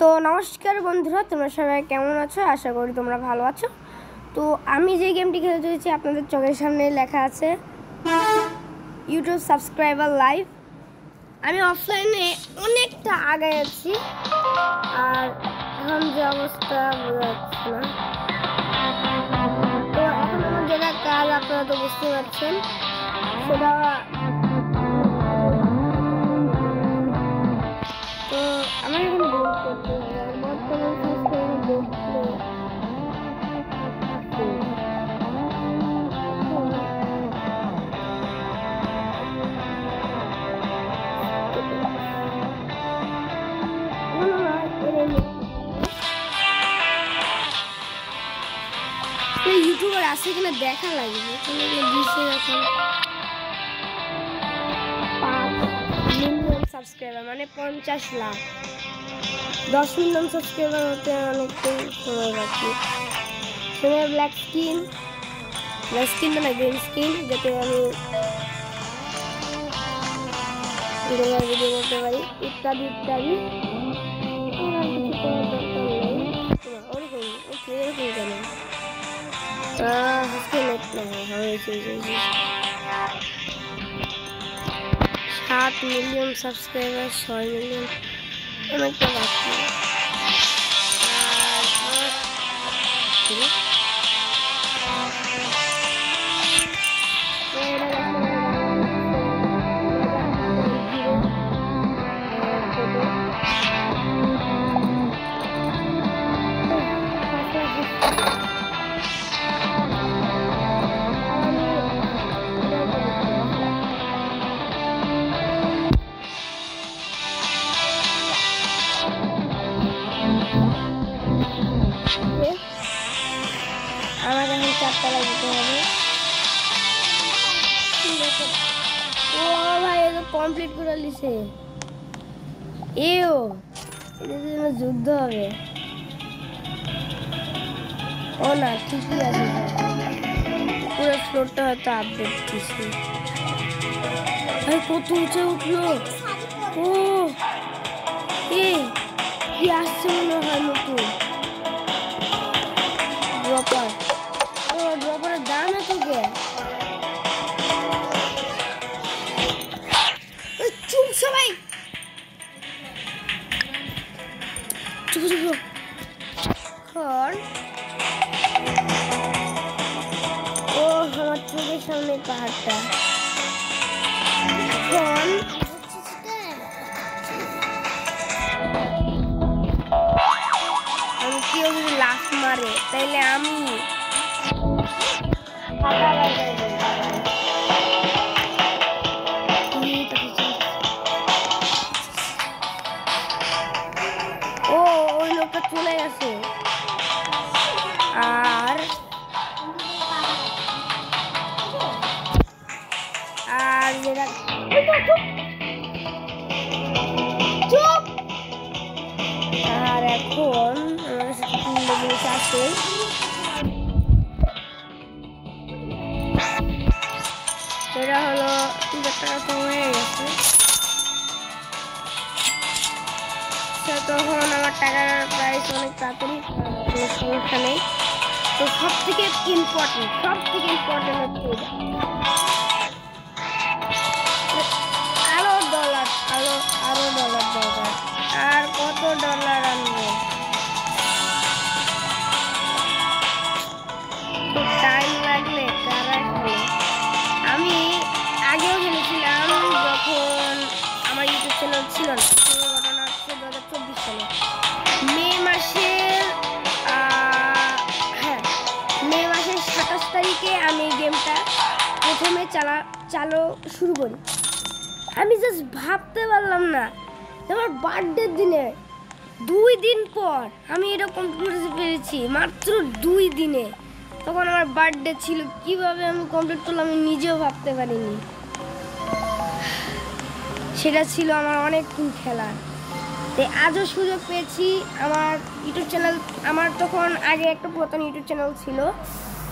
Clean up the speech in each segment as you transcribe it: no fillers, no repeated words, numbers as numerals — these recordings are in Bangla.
তো নমস্কার বন্ধুরা, তোমরা সবাই কেমন আছো? আশা করি তোমরা ভালো আছো। তো আমি যে গেমটি খেলতে চলেছি আপনাদের চোখের সামনে লেখা আছে ইউটিউব সাবস্ক্রাইবার লাইভ। আমি অফলাইনে অনেকটা আগে আছি, আর এখন যে অবস্থা বোঝা যাচ্ছে না। তো এখন আমার যেটা কাজ আপনারা তো বুঝতে পারছেন, সেটা তো আমার এখন বুক করতে হবে। বর্তমান ইউটিউবার আছে কিনা দেখা লাগবে। এখন 5 মিলিয়ন সাবস্ক্রাইবার মানে 50 লাখ। 10 মিলিয়ন সাবস্ক্রাইবার হতে অনেকটাই সময় বাকি। সেটা ব্ল্যাক স্কিন মানে গ্রিন স্কিন, যাতে আমি ভিডিও করতে পারি ইত্যাদি ইত্যাদি। ওরকম কেন 7 মিলিয়ন সাবস্ক্রাইবার, 6 মিলিয়ন অনেকটা বাকি। আমার এখন 4 তলা যেতে হবে। ও ভাই, এটা কমপ্লিট করে লিছে। এও এদের জন্য যুদ্ধ হবে। ও না, ঠিকই আছে, পুরো ফ্লোরটা হয়তো আপডেট দিচ্ছে। ভাই কত উঁচে উঠলো! ও এ কি আসছে মনে হয় নতুন ড্রপার। ও ড্রপারের দাম এত কে? চুপ সবাই, চুপ চুপ। ও আমার চোখের সামনে পাহাড়টা। এখন আমি কেউ যদি লাফ মারে তাইলে আমি ও ওই লোকটা চলে গেছে। আর যেটা চুপ। আর এখন আমার কাছে আছে, সেটা হলো 3,000 টাকা কম হয়ে গেছে। তখন আমার টাকার প্রাইস অনেক তাড়াতাড়ি, কোনো সমস্যা নেই। তো সব থেকে ইম্পর্টেন্ট হচ্ছে আরো ডলার দরকার। আর কত ডলার আনবো? টাইম লাগলে আমি আগেও খেলেছিলাম, যখন আমার ইউটিউব চ্যানেল ছিল না। ঘটনা হচ্ছে 2024 সালে মে মাসের 27 তারিখে আমি এই গেমটা প্রথমে চালু শুরু করি। আমি জাস্ট ভাবতে পারলাম না আমার বার্থডের দিনে 2 দিন পর আমি এটা কমপ্লিট করতে পেরেছি, মাত্র 2 দিনে। তখন আমার বার্থডে ছিল, কিভাবে আমি কমপ্লিট করলাম আমি নিজেও ভাবতে পারিনি। সেটা ছিল আমার অনেকক্ষণ খেলা। তাই আজও সুযোগ পেয়েছি। আমার ইউটিউব চ্যানেল, আমার তখন আগে একটা পুরাতন ইউটিউব চ্যানেল ছিল,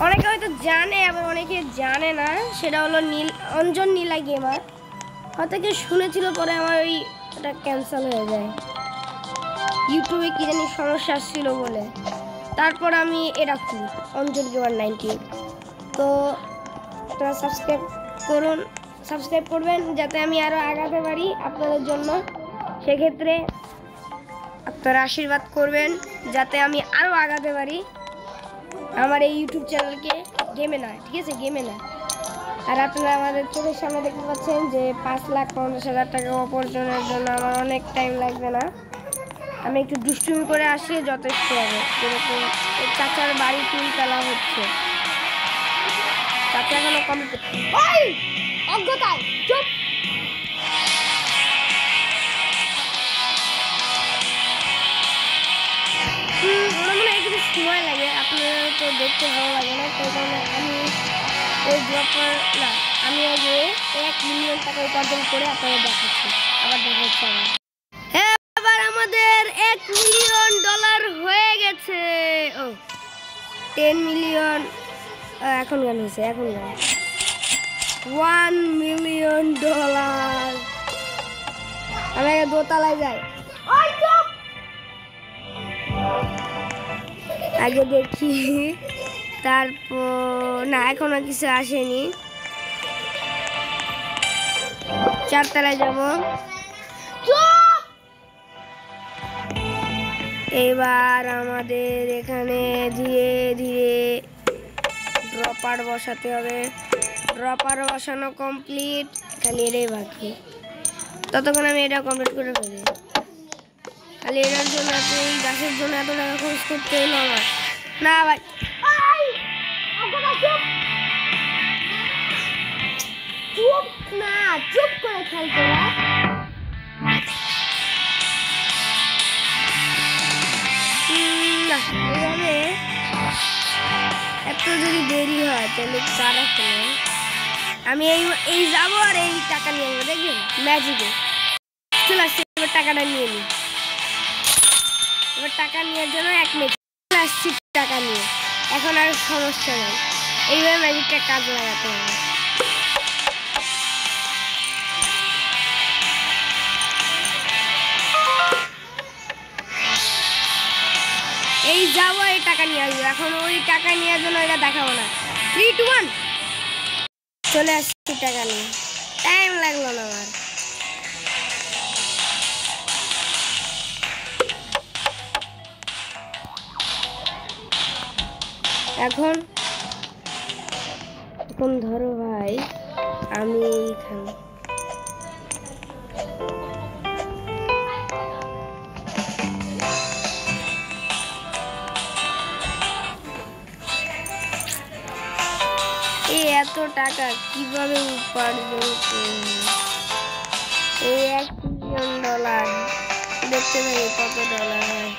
অনেকে হয়তো জানে আবার অনেকে জানে না। সেটা হলো অঞ্জন নীলা গেমার। হয়তো কেউ শুনেছিল, পরে আমার ওটা ক্যান্সেল হয়ে যায়। ইউটিউবে কি জানি সমস্যা ছিল বলে। তারপর আমি এটা খুলি অঞ্জন গেমার 19। তো আপনারা সাবস্ক্রাইব করবেন যাতে আমি আরও আগাতে পারি আপনাদের জন্য। সেক্ষেত্রে আপনারা আশীর্বাদ করবেন যাতে আমি আরও আগাতে পারি আমার এই ইউটিউব চ্যানেলকে। গেমে না, ঠিক আছে, গেমে না। আর আপনারা আমাদের চোখের সামনে দেখতে পাচ্ছেন যে 5,50,000 টাকা অর্জনের জন্য আমার অনেক টাইম লাগবে না। আমি একটু দুষ্টুমি করে আসি, যথেষ্ট হবে। যেরকম চাচার বাড়ি 3 তলা হচ্ছে, চাচা এখনো কমপ্লিট। অজ্ঞতায় চুপ। আমার মনে হয় কিছু সময় লাগে, আপনারা তো দেখতে ভালো লাগে না, তাই কারণে আমি ওই ড্রপার না, আমি আগে 1 মিলিয়ন টাকা উপার্জন করে আপনাদের দেখাচ্ছি। আবার দেখাচ্ছি আমার। এবার আমাদের $1 মিলিয়ন হয়ে গেছে। ও 10 মিলিয়ন এখন গান হয়েছে, এখন গান $1 মিলিয়ন। আমি আগে দোতলায় যাই, আগে দেখি, তারপর না এখনো কিছু আসেনি। 4 তলায় যাব। এবার আমাদের এখানে ধীরে ধীরে ড্রপার বসাতে হবে। ড্রপার বসানো কমপ্লিট, খালি এটাই বাকি। ততক্ষণ আমি এটা কমপ্লিট করে ফেলি। খালি এটার জন্য এই গাছের জন্য এত টাকা খরচ করতে হলো আমার। না ভাই, চুপ না, চুপ করে খেলতে এইভাবে এত যদি দেরি হয় তাহলে কারা খেলে। আমি এই যাবো আর এই টাকা নিয়ে নেবো, দেখবেন ম্যাজিকে চলে আসছে। এবার টাকাটা নিয়ে নিই। এবার টাকা নেওয়ার জন্য 1 মিনিট চলে আসছি টাকা নিয়ে। এখন আর সমস্যা নেই, এইভাবে ম্যাজিকটা কাজ লাগাতে হবে। এই যাবো, এই টাকা নিয়ে আসবো। এখন ওই টাকা নেওয়ার জন্য এটা দেখাবো না। 3, 2, 1 চলে আসছি টাকা নিয়ে। টাইম লাগলো না আমার। এখন ধরো ভাই, আমি এইখানে এত টাকা কিভাবে উপার্জন করব? এই $1 মিলিয়ন দেখতে পাই কত ডলার হয়।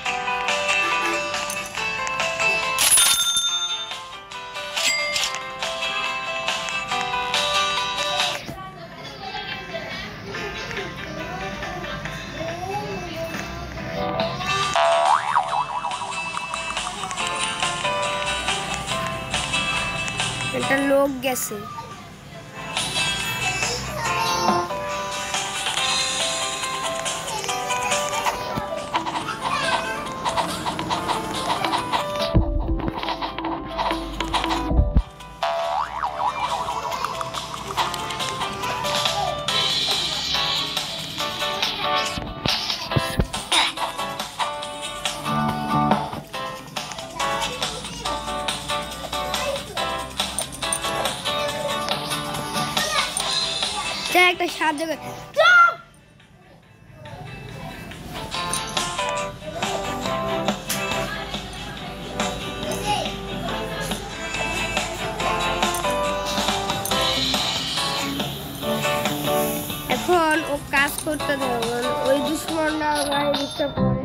একটা লোক গেছে। একটা সাহায্য করে এখন ও কাজ করতে দেবে। ওই দুশ্মনরা গায়ে ডিস্টার্ব করে,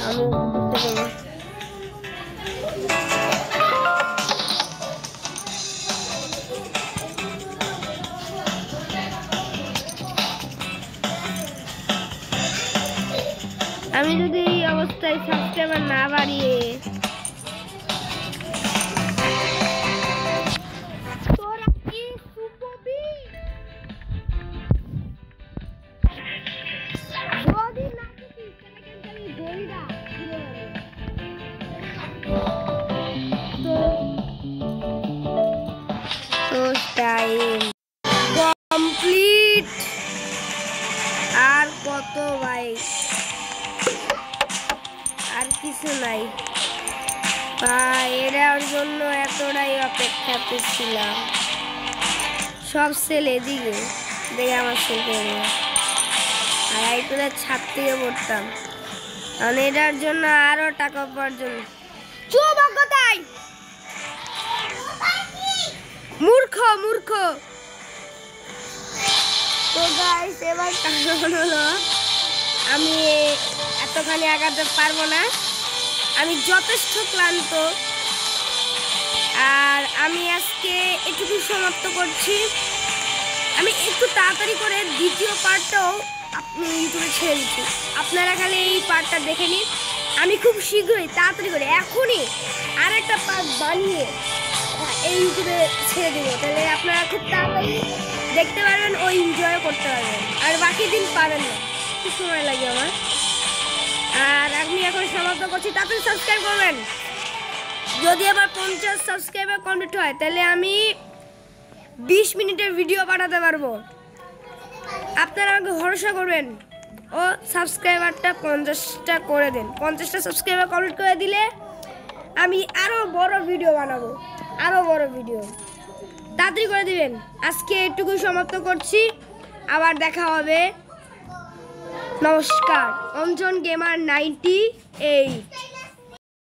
আমি বুঝতে পারবো। আমি যদি এই অবস্থায় সাবস্ক্রাইবার না বাড়িয়ে কিছু নাই ভাই, এটার জন্য এতটাই অপেক্ষাতে ছিলাম। সব সেল এদিকে, দেখে আমার সেল করে আর এইগুলো ছাদ থেকে পড়তাম, কারণ এটার জন্য আরো টাকা উপার্জন। কোথায় মূর্খ মূর্খ। তো গাইস এবার কারণ হলো আমি এতখানি আগাতে পারবো না, আমি যথেষ্ট ক্লান্ত। আর আমি আজকে এটুকু সমাপ্ত করছি। আমি একটু তাড়াতাড়ি করে দ্বিতীয় পার্টটাও আপনি ইউটিউবে ছেড়ে দিচ্ছি, আপনারা খালি এই পার্টটা দেখে নিন। আমি খুব শীঘ্রই তাড়াতাড়ি করে এখনই আরেকটা পার্ট বানিয়ে এই ইউটিউবে ছেড়ে দেবো, তাহলে আপনারা খুব তাড়াতাড়ি দেখতে পারবেন ও এনজয় করতে পারবেন। আর বাকি দিন পারেন না, খুব সময় লাগে আমার। আর আমি এখন সমাপ্ত করছি, তাড়াতাড়ি সাবস্ক্রাইব করবেন। যদি আবার 50 সাবস্ক্রাইবার কমপ্লিট হয় তাহলে আমি 20 মিনিটের ভিডিও পাঠাতে পারবো। আপনারা আমাকে ভরসা করবেন ও সাবস্ক্রাইবারটা 50টা করে দেন। 50টা সাবস্ক্রাইবার কমপ্লিট করে দিলে আমি আরও বড় ভিডিও বানাবো, আরও বড় ভিডিও। তাড়াতাড়ি করে দিবেন। আজকে এটুকু সমাপ্ত করছি, আবার দেখা হবে। নমস্কার। অঞ্জন গেমার 98।